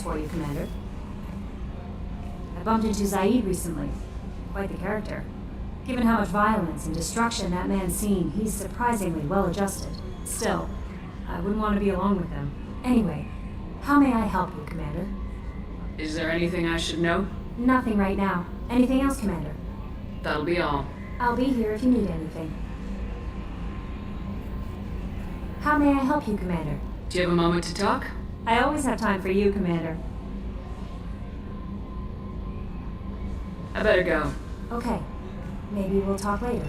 for you, Commander. I bumped into Zaid recently. Quite the character. Given how much violence and destruction that man's seen, he's surprisingly well-adjusted. Still, I wouldn't want to be alone with him. Anyway, how may I help you, Commander? Is there anything I should know? Nothing right now. Anything else, Commander? That'll be all. I'll be here if you need anything. How may I help you, Commander? Do you have a moment to talk? I always have time for you, Commander. I better go. Okay. Maybe we'll talk later.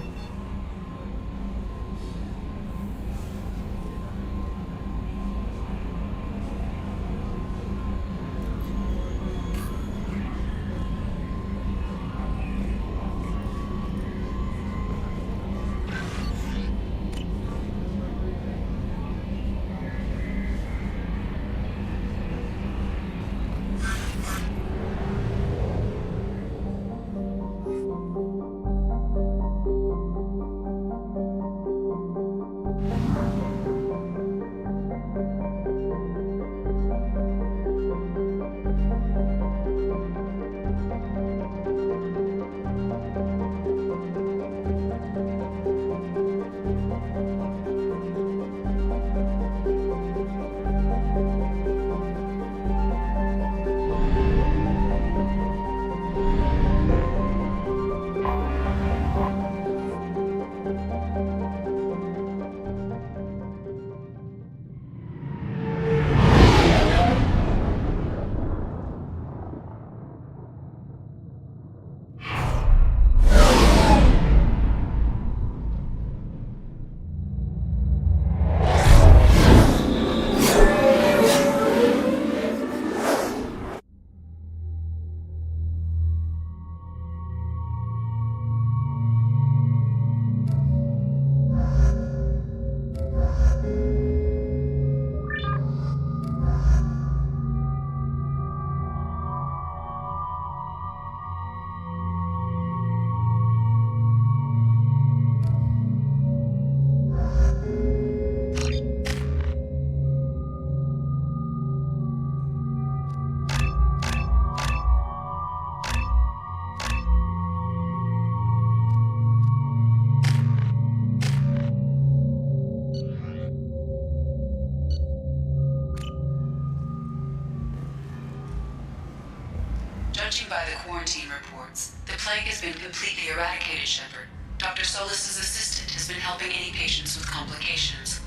Judging by the quarantine reports, the plague has been completely eradicated, Shepard. Dr. Solis's assistant has been helping any patients with complications.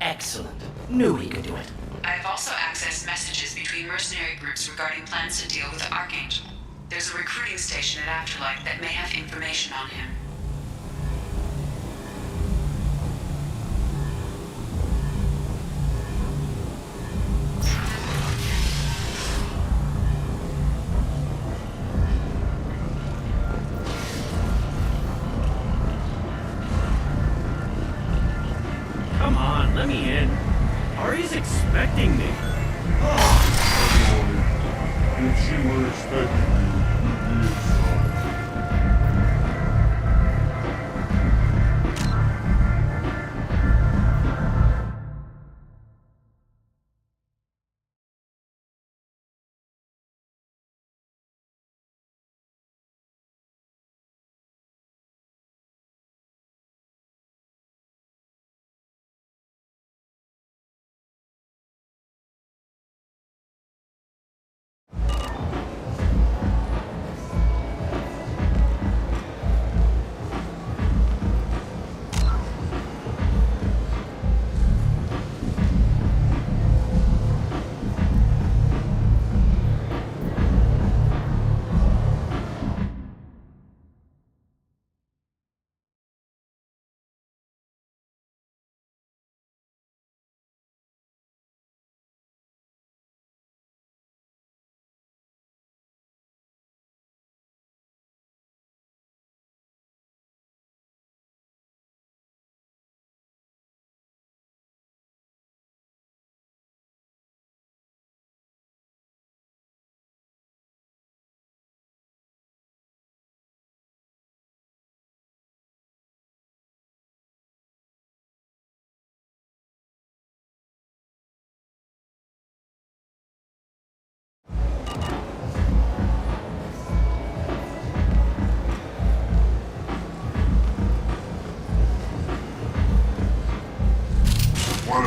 Excellent. Knew he could do it. I have also accessed messages between mercenary groups regarding plans to deal with the Archangel. There's a recruiting station at Afterlight that may have information on him. Come on, let me in. Ari's expecting me. If she were expecting you, you'd be inside.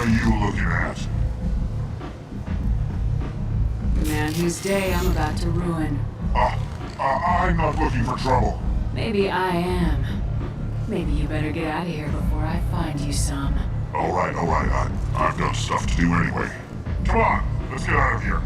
are you looking at? The man whose day I'm about to ruin. I'm not looking for trouble. Maybe I am. Maybe you better get out of here before I find you some. Alright. I've got stuff to do anyway. Come on, let's get out of here.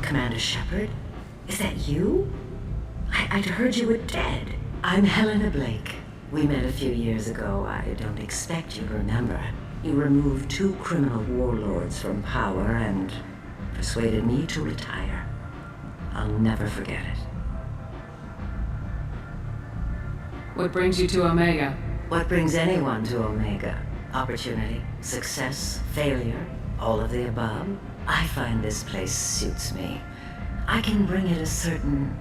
Commander Shepard? Is that you? I'd heard you were dead. I'm Helena Blake. We met a few years ago. I don't expect you to remember. You removed 2 criminal warlords from power and persuaded me to retire. I'll never forget it. What brings you to Omega? What brings anyone to Omega? Opportunity, success, failure, all of the above. I find this place suits me. I can bring it a certain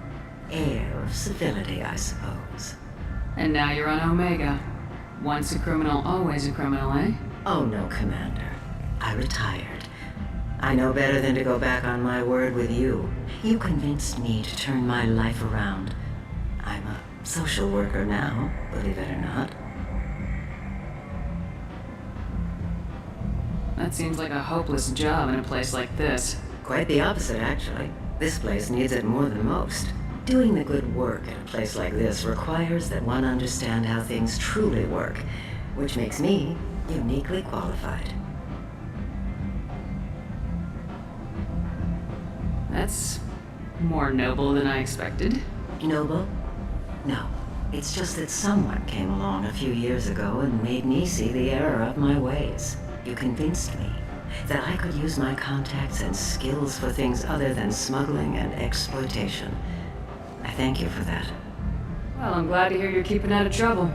air of civility, I suppose. And now you're on Omega. Once a criminal, always a criminal, eh? Oh no, Commander. I retired. I know better than to go back on my word with you. You convinced me to turn my life around. I'm a social worker now, believe it or not. That seems like a hopeless job in a place like this. Quite the opposite, actually. This place needs it more than most. Doing the good work at a place like this requires that one understand how things truly work, which makes me uniquely qualified. That's more noble than I expected. Noble? No. It's just that someone came along a few years ago and made me see the error of my ways. You convinced me that I could use my contacts and skills for things other than smuggling and exploitation. I thank you for that. Well, I'm glad to hear you're keeping out of trouble.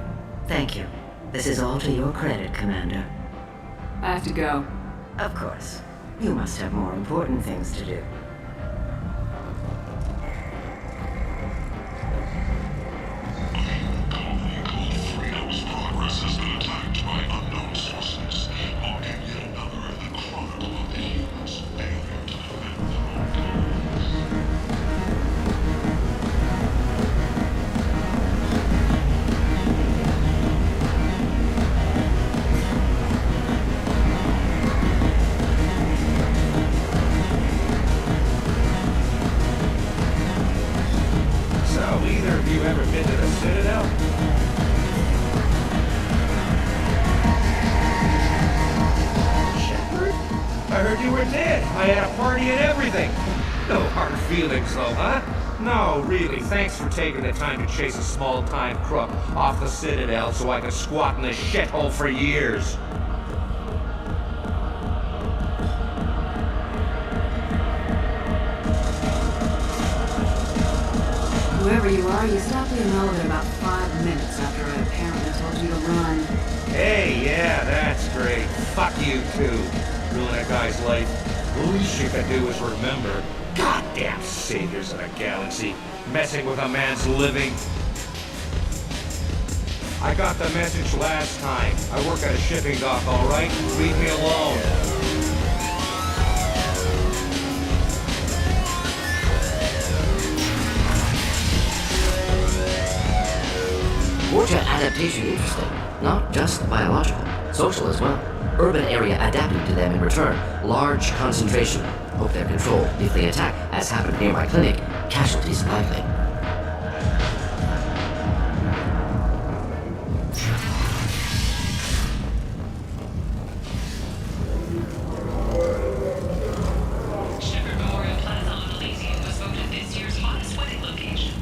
Thank you. This is all to your credit, Commander. I have to go. Of course. You must have more important things to do. Freedom's progress has been attacked by unknown sources, marking yet another in the chronicle of the humans' failure to defend I had a party and everything. No hard feelings, though, huh? No, really, thanks for taking the time to chase a small-time crook off the Citadel so I could squat in this shithole for years. Whoever you are, you stopped the elevator about 5 minutes after I apparently told you to run. Hey, yeah, that's great. Fuck you, too. Ruin a guy's life. The least you can do is remember. Goddamn saviors of the galaxy. Messing with a man's living. I got the message last time. I work at a shipping dock, alright? Leave me alone. Warchat adaptation interesting. Not just biological, social as well. Urban area adapted to them in return. Large concentration. Hope they're controlled. If they attack, as happened near my clinic, casualties likely. Shepard Memorial Plaza on Elysium was voted this year's hottest wedding location.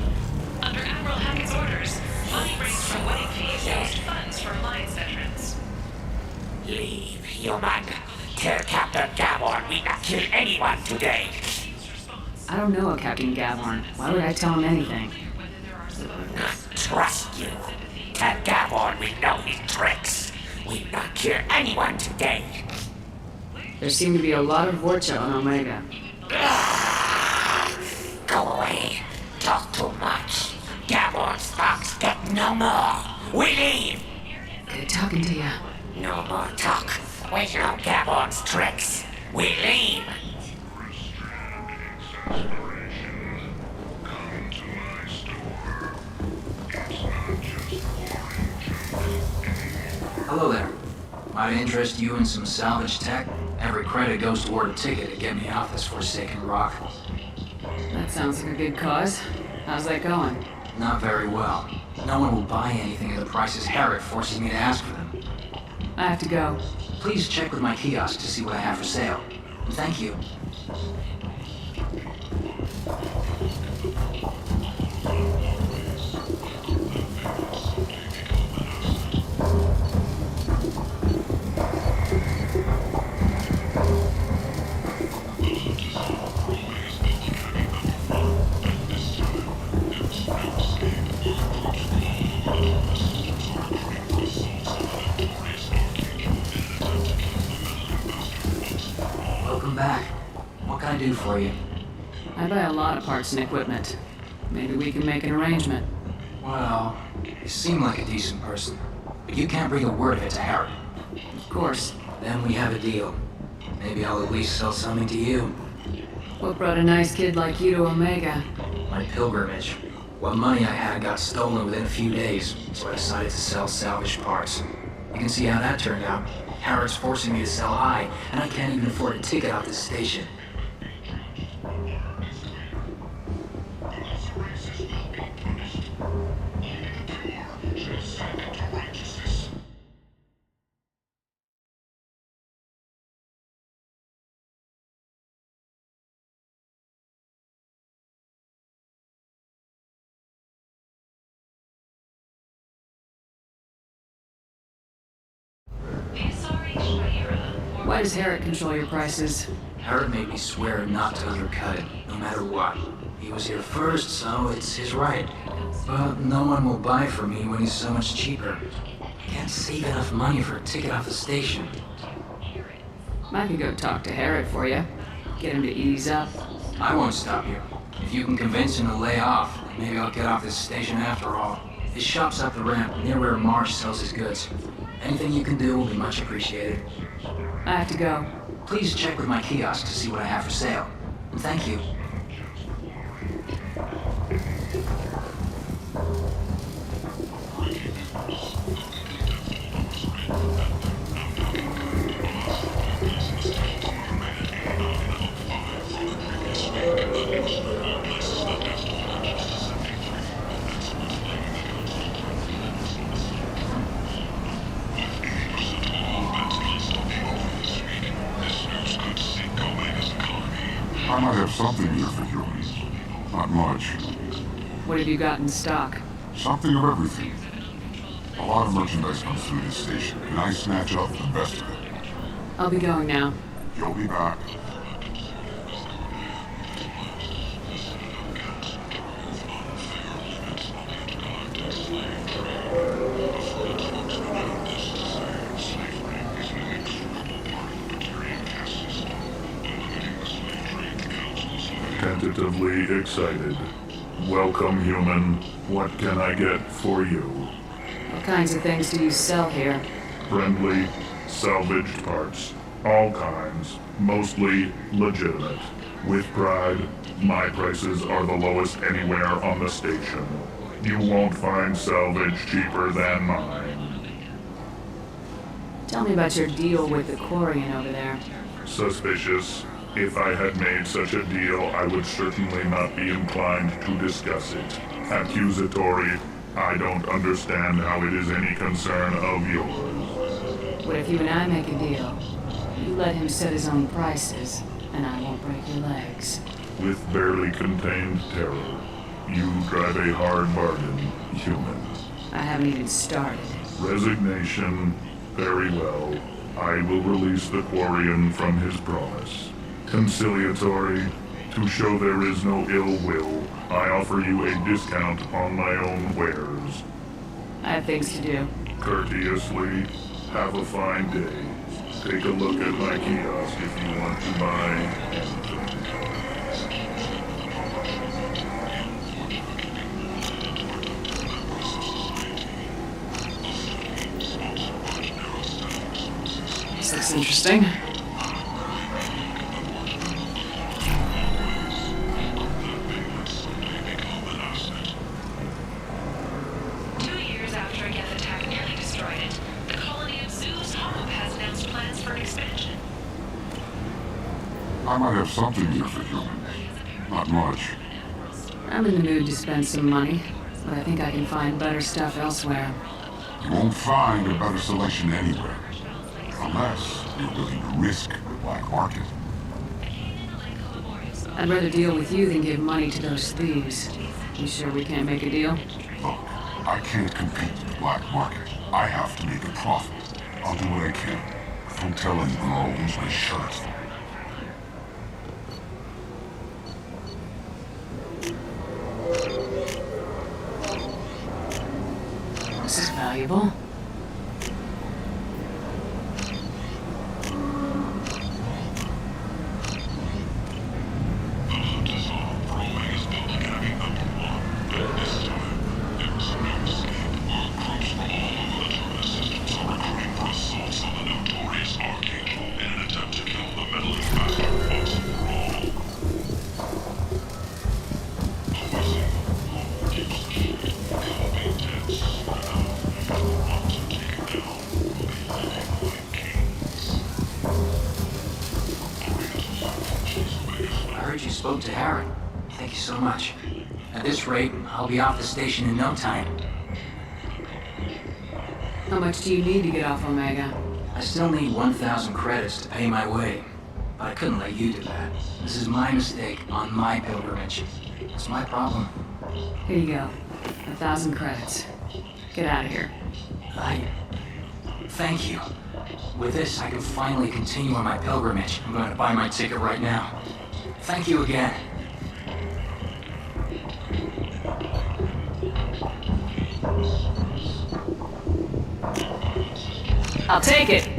Under Admiral Hackett's orders, money raised from wedding fees used funds for Alliance veterans. Leave, human. Tell Captain Gavorn we not kill anyone today. I don't know a Captain Gavorn. Why would I tell him anything? Not trust you. Tell Gavorn we know his tricks. We not kill anyone today. There seem to be a lot of Vorcha on Omega. Go away. Talk too much. Gavorn's box get no more. We leave. Good talking to you. No more talk. We know Gavorn's tricks. We leave. Hello there. Might interest you in some salvage tech? Every credit goes toward a ticket to get me off this forsaken rock. That sounds like a good cause. How's that going? Not very well. No one will buy anything at the prices Harrod forces me to ask for them. I have to go. Please check with my kiosk to see what I have for sale. Thank you. Welcome back. What can I do for you? I buy a lot of parts and equipment. Maybe we can make an arrangement. Well, you seem like a decent person, but you can't bring a word of it to Harrod. Of course. Then we have a deal. Maybe I'll at least sell something to you. What brought a nice kid like you to Omega? My pilgrimage. What money I had got stolen within a few days, so I decided to sell salvaged parts. You can see how that turned out. Harrod's forcing me to sell high, and I can't even afford a ticket out this station. Why does Harrod control your prices? Harrod made me swear not to undercut it, no matter what. He was here first, so it's his right. But no one will buy from me when he's so much cheaper. I can't save enough money for a ticket off the station. I could go talk to Harrod for you. Get him to ease up. I won't stop you. If you can convince him to lay off, maybe I'll get off this station after all. His shop's up the ramp, near where Marsh sells his goods. Anything you can do will be much appreciated. I have to go. Please check with my kiosk to see what I have for sale. Thank you. Listeners could seek Omega's something here for humans. Not much. What have you got in stock? Something of everything. A lot of merchandise comes through this station, and I snatch up the best of it. I'll be going now. You'll be back. Tentatively excited. Welcome, human. What can I get for you? What kinds of things do you sell here? Friendly, salvaged parts. All kinds. Mostly legitimate. With pride, my prices are the lowest anywhere on the station. You won't find salvage cheaper than mine. Tell me about your deal with the Quarian over there. Suspicious. If I had made such a deal, I would certainly not be inclined to discuss it. Accusatory. I don't understand how it is any concern of yours. What if you and I make a deal? You let him set his own prices, and I won't break your legs. With barely contained terror, you drive a hard bargain, human. I haven't even started. Resignation. Very well. I will release the Quarian from his promise. Conciliatory. To show there is no ill will, I offer you a discount on my own wares. I have things to do. Courteously. Have a fine day. Take a look at my kiosk if you want to buy anything. This looks interesting. 2 years after a Geth attack nearly destroyed it, the colony of Zeus Hope has announced plans for expansion. I might have something here for humans. Not much. I'm in the mood to spend some money, but I think I can find better stuff elsewhere. You won't find a better selection anywhere. Unless you're willing to risk the black market. I'd rather deal with you than give money to those thieves. You sure we can't make a deal? Look, I can't compete with the black market. I have to make a profit. I'll do what I can. But don't tell anyone or I'll lose my shirt. This is valuable. You spoke to Aaron. Thank you so much. At this rate, I'll be off the station in no time. How much do you need to get off Omega? I still need 1,000 credits to pay my way. But I couldn't let you do that. This is my mistake on my pilgrimage. It's my problem. Here you go. 1,000 credits. Get out of here. Thank you. With this, I can finally continue on my pilgrimage. I'm going to buy my ticket right now. Thank you again. I'll take it.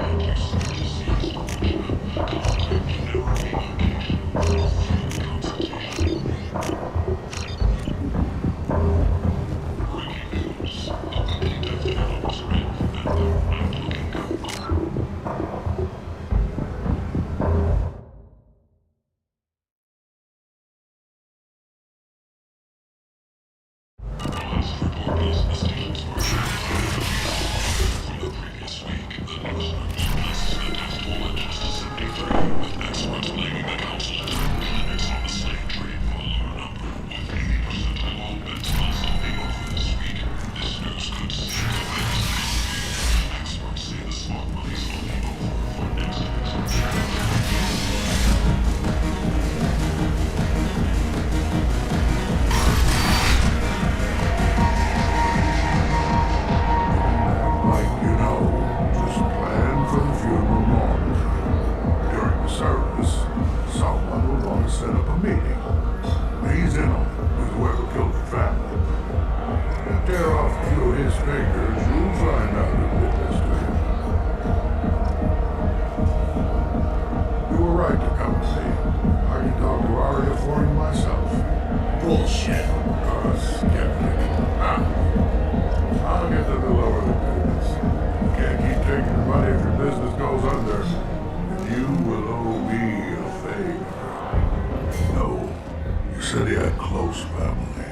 close family.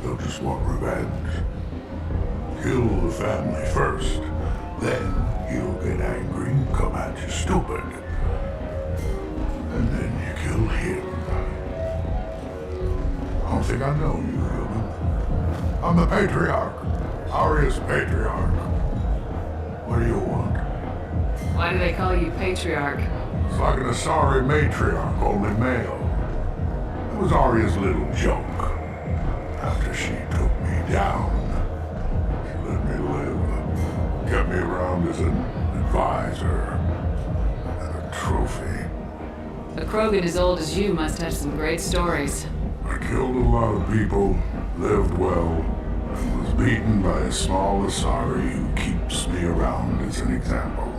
They'll just want revenge. Kill the family first, then he'll get angry and come at you stupid. And then you kill him. I don't think I know you, human. I'm the Patriarch. Aria's Patriarch. What do you want? Why do they call you Patriarch? It's like an Asari matriarch, only male. It was Aria's little joke. After she took me down, she let me live. Kept me around as an advisor and a trophy. A Krogan as old as you must have some great stories. I killed a lot of people, lived well, and was beaten by a small Asari who keeps me around as an example.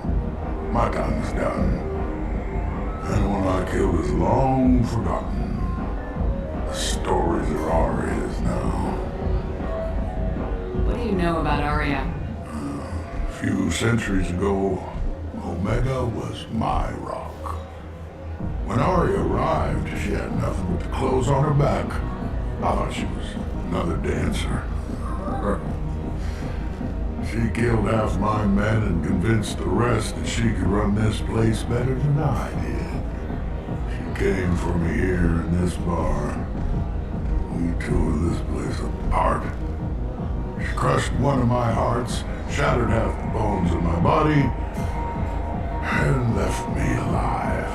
My time's done. Anyone I killed is long forgotten. The stories are Aria's now. What do you know about Aria? A few centuries ago, Omega was my rock. When Aria arrived, she had nothing but the clothes on her back. I thought she was another dancer. She killed half my men and convinced the rest that she could run this place better than I did. She came for me here in this bar. We tore this place apart. She crushed one of my hearts, shattered half the bones in my body, and left me alive.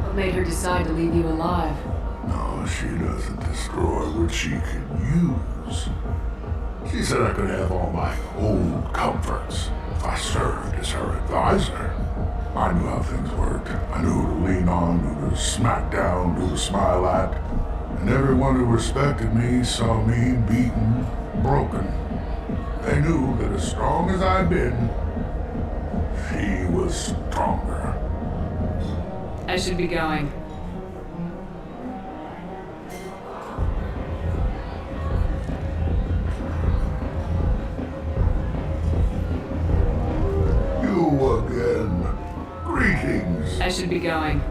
What made her decide to leave you alive? No, she doesn't destroy what she can use. She said I could have all my old comforts if I served as her advisor. I knew how things worked. I knew who to lean on, who to smack down, who to smile at. And everyone who respected me saw me beaten, broken. They knew that as strong as I'd been, she was stronger. I should be going. You again. Greetings. I should be going.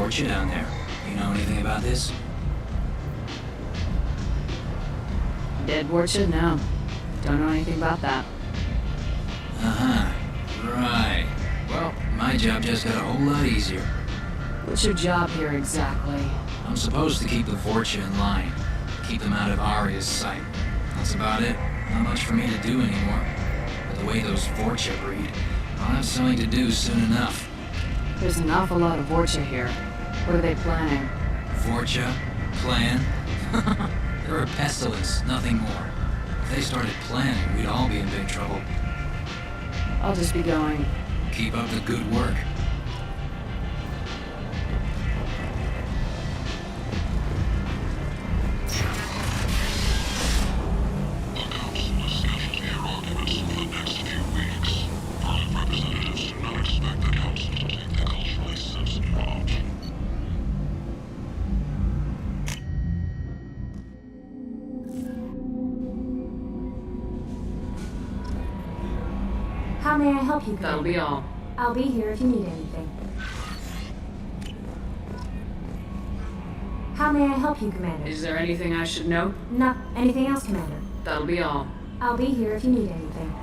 Down there. You know anything about this? Dead Vorcha? No. Don't know anything about that. Uh-huh. Right. Well, my job just got a whole lot easier. What's your job here exactly? I'm supposed to keep the Vorcha in line. Keep them out of Aria's sight. That's about it. Not much for me to do anymore. But the way those Vorcha breed, I'll have something to do soon enough. There's an awful lot of Vorcha here. What are they planning? Vorcha? Plan? They're a pestilence, nothing more. If they started planning, we'd all be in big trouble. I'll just be going. Keep up the good work. The council is scheduled to hear arguments for the next few weeks. Foreign representatives do not expect the council to take the culturally sensitive option. How may I help you, Commander? That'll be all. I'll be here if you need anything. How may I help you, Commander? Is there anything I should know? No. Anything else, Commander? That'll be all. I'll be here if you need anything.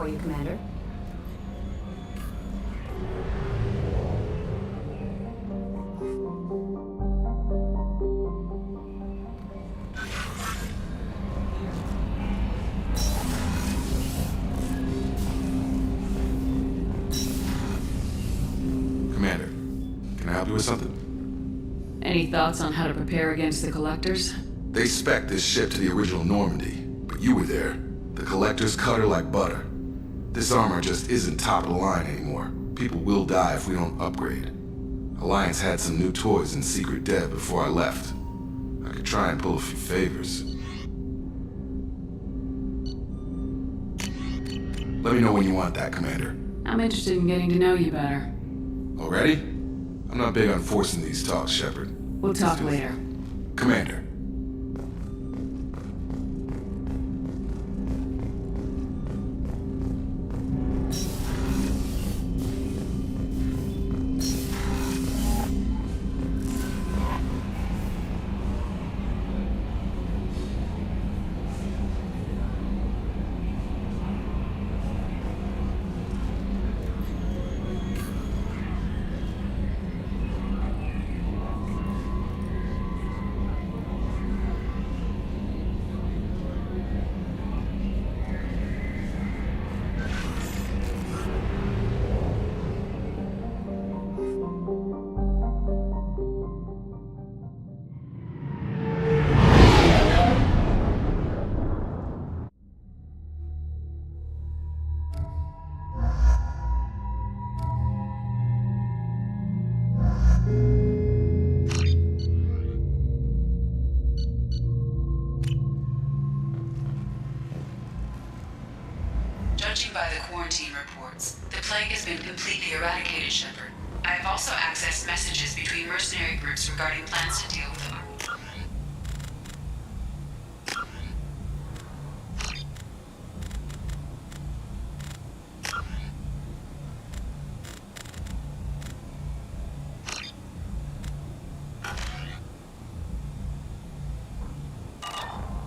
for you, Commander. Commander, can I help you with something? Any thoughts on how to prepare against the Collectors? They spec'd this ship to the original Normandy, but you were there. The Collectors cut her like butter. This armor just isn't top of the line anymore. People will die if we don't upgrade. Alliance had some new toys in secret dev before I left. I could try and pull a few favors. Let me know when you want that, Commander. I'm interested in getting to know you better. Already? I'm not big on forcing these talks, Shepard. We'll talk later. Commander. Judging by the quarantine reports, the plague has been completely eradicated, Shepard. I have also accessed messages between mercenary groups regarding plans to deal with the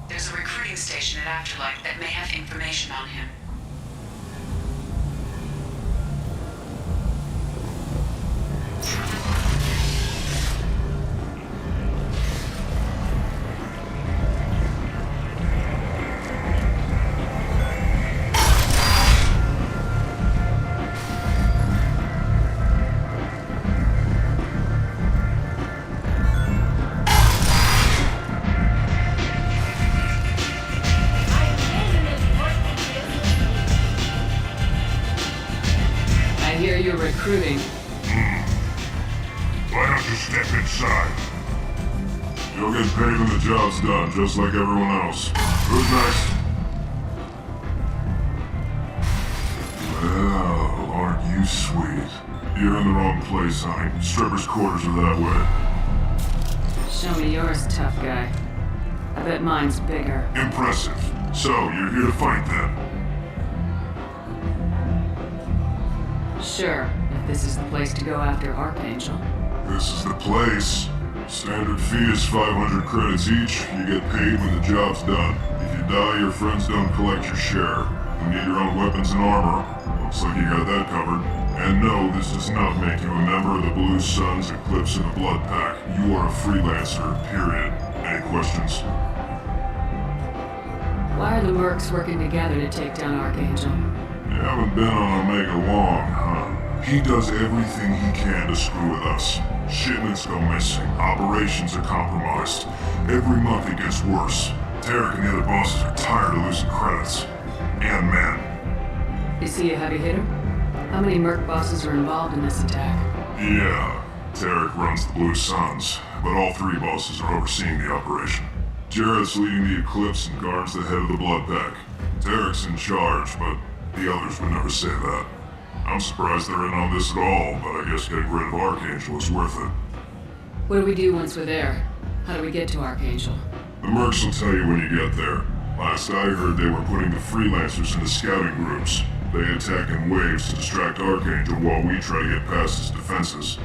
There's a recruiting station at Afterlife that may have information on him. You're recruiting. Why don't you step inside? You'll get paid when the job's done, just like everyone else. Who's next? Well, aren't you sweet? You're in the wrong place, honey. Strippers' quarters are that way. Show me yours, tough guy. I bet mine's bigger. Impressive. So, you're here to fight then? Sure, if this is the place to go after Archangel. This is the place. Standard fee is 500 credits each. You get paid when the job's done. If you die, your friends don't collect your share. You need your own weapons and armor. Looks like you got that covered. And no, this does not make you a member of the Blue Suns, Eclipse, and the Blood Pack. You are a freelancer, period. Any questions? Why are the mercs working together to take down Archangel? You haven't been on Omega long, huh? He does everything he can to screw with us. Shipments go missing, operations are compromised. Every month it gets worse. Tarek and the other bosses are tired of losing credits. And men. Is he a heavy hitter? How many merc bosses are involved in this attack? Yeah, Tarek runs the Blue Suns, but all three bosses are overseeing the operation. Jared's leading the Eclipse and guards the head of the Blood Pack. Tarek's in charge, but the others would never say that. I'm surprised they're in on this at all, but I guess getting rid of Archangel is worth it. What do we do once we're there? How do we get to Archangel? The mercs will tell you when you get there. Last I heard, they were putting the freelancers into scouting groups. They attack in waves to distract Archangel while we try to get past his defenses.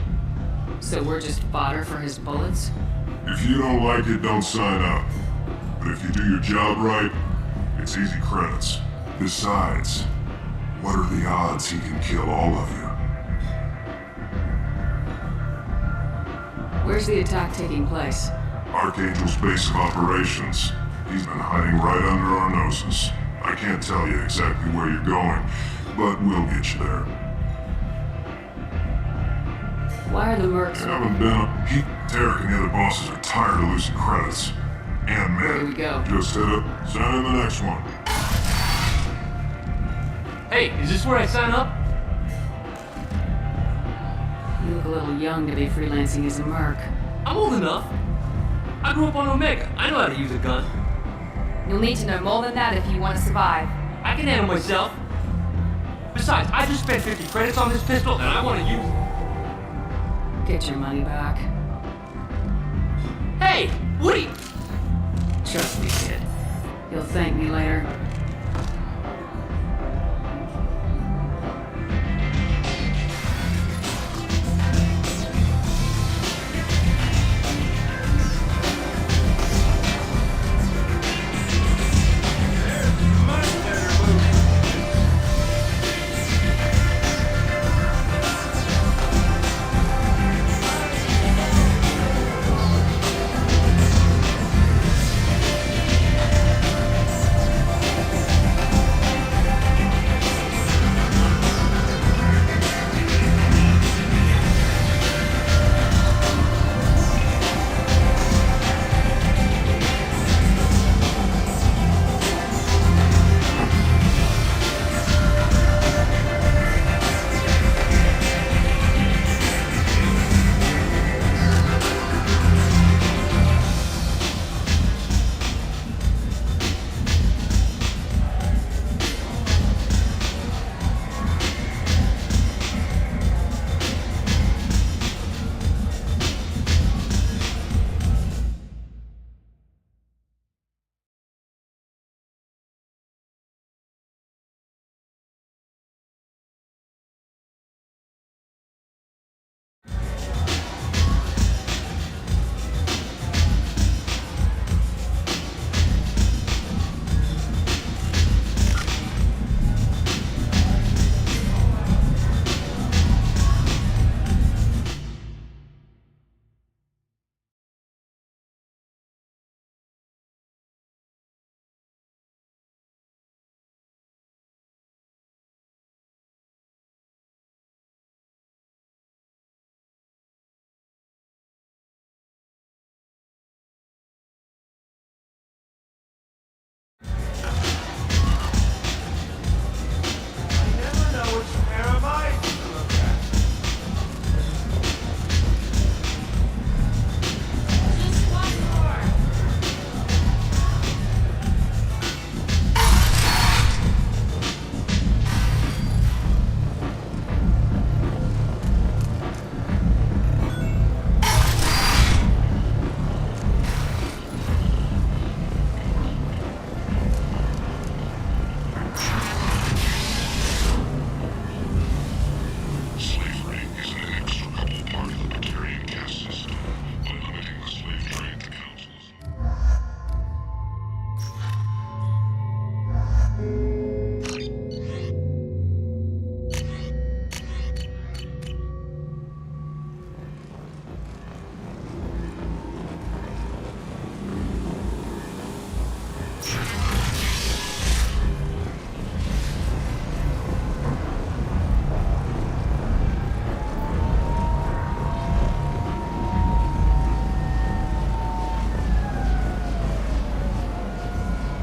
So we're just fodder for his bullets? If you don't like it, don't sign up. But if you do your job right, it's easy credits. Besides, What are the odds he can kill all of you? Where's the attack taking place? Archangel's base of operations. He's been hiding right under our noses. I can't tell you exactly where you're going, but we'll get you there. Why are the mercs... Haven't been up. Tarek and the other bosses are tired of losing credits. And men. Here we go. Just hit it. Send in the next one. Hey, is this where I sign up? You look a little young to be freelancing as a merc. I'm old enough. I grew up on Omega. I know how to use a gun. You'll need to know more than that if you want to survive. I can handle myself. Besides, I just spent 50 credits on this pistol and I want to use it. Get your money back. Hey, Woody! Trust me, kid. You'll thank me later.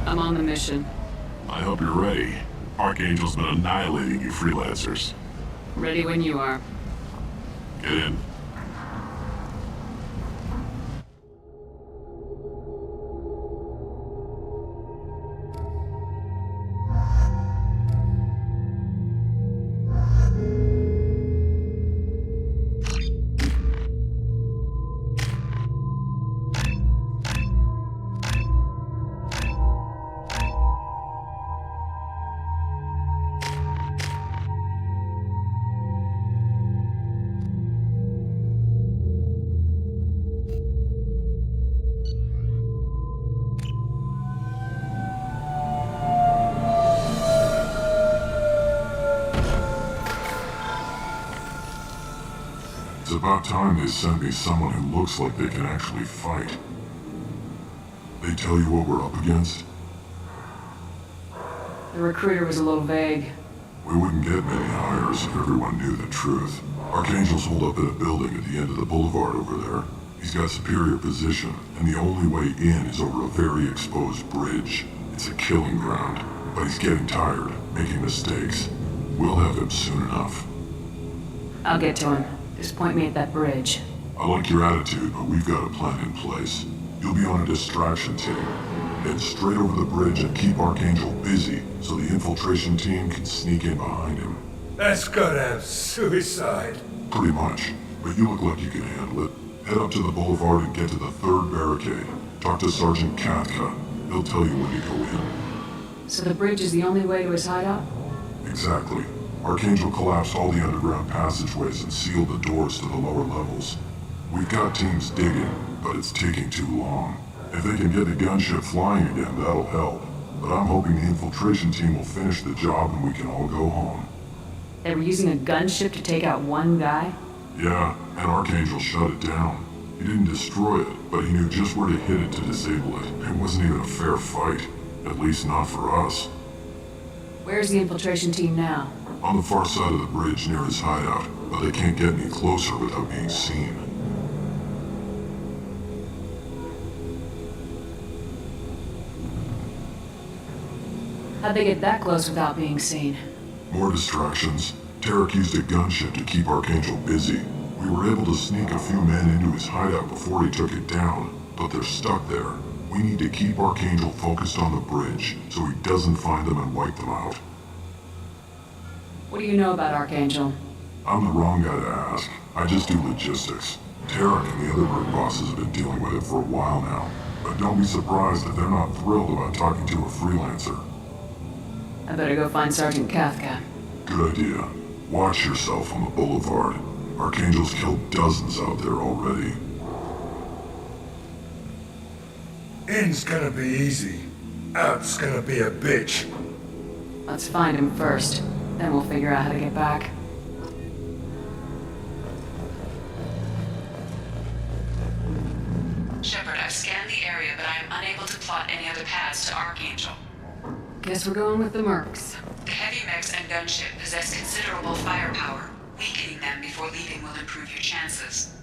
I'm on the mission. I hope you're ready. Archangel's been annihilating you freelancers. Ready when you are. Get in. It's about time they sent me someone who looks like they can actually fight. They tell you what we're up against? The recruiter was a little vague. We wouldn't get many hires if everyone knew the truth. Archangel's holed up in a building at the end of the boulevard over there. He's got superior position, and the only way in is over a very exposed bridge. It's a killing ground, but he's getting tired, making mistakes. We'll have him soon enough. I'll get to him. Just point me at that bridge. I like your attitude, but we've got a plan in place. You'll be on a distraction team. Head straight over the bridge and keep Archangel busy so the infiltration team can sneak in behind him. That's goddamn suicide. Pretty much, but you look like you can handle it. Head up to the boulevard and get to the third barricade. Talk to Sergeant Katka. He'll tell you when to go in. So the bridge is the only way to his hideout? Exactly. Archangel collapsed all the underground passageways and sealed the doors to the lower levels. We've got teams digging, but it's taking too long. If they can get the gunship flying again, that'll help. But I'm hoping the infiltration team will finish the job and we can all go home. They were using a gunship to take out one guy? Yeah, and Archangel shut it down. He didn't destroy it, but he knew just where to hit it to disable it. It wasn't even a fair fight. At least not for us. Where's the infiltration team now? On the far side of the bridge near his hideout, but they can't get any closer without being seen. How'd they get that close without being seen? More distractions. Tarek used a gunship to keep Archangel busy. We were able to sneak a few men into his hideout before he took it down, but they're stuck there. We need to keep Archangel focused on the bridge so he doesn't find them and wipe them out. What do you know about Archangel? I'm the wrong guy to ask. I just do logistics. Tarek and the other group bosses have been dealing with it for a while now, but don't be surprised if they're not thrilled about talking to a freelancer. I better go find Sergeant Katka. Good idea. Watch yourself on the boulevard. Archangel's killed dozens out there already. In's gonna be easy. Out's gonna be a bitch. Let's find him first. Then we'll figure out how to get back. Shepard, I've scanned the area, but I am unable to plot any other paths to Archangel. Guess we're going with the Mercs. The heavy mechs and gunship possess considerable firepower. Weakening them before leaving will improve your chances.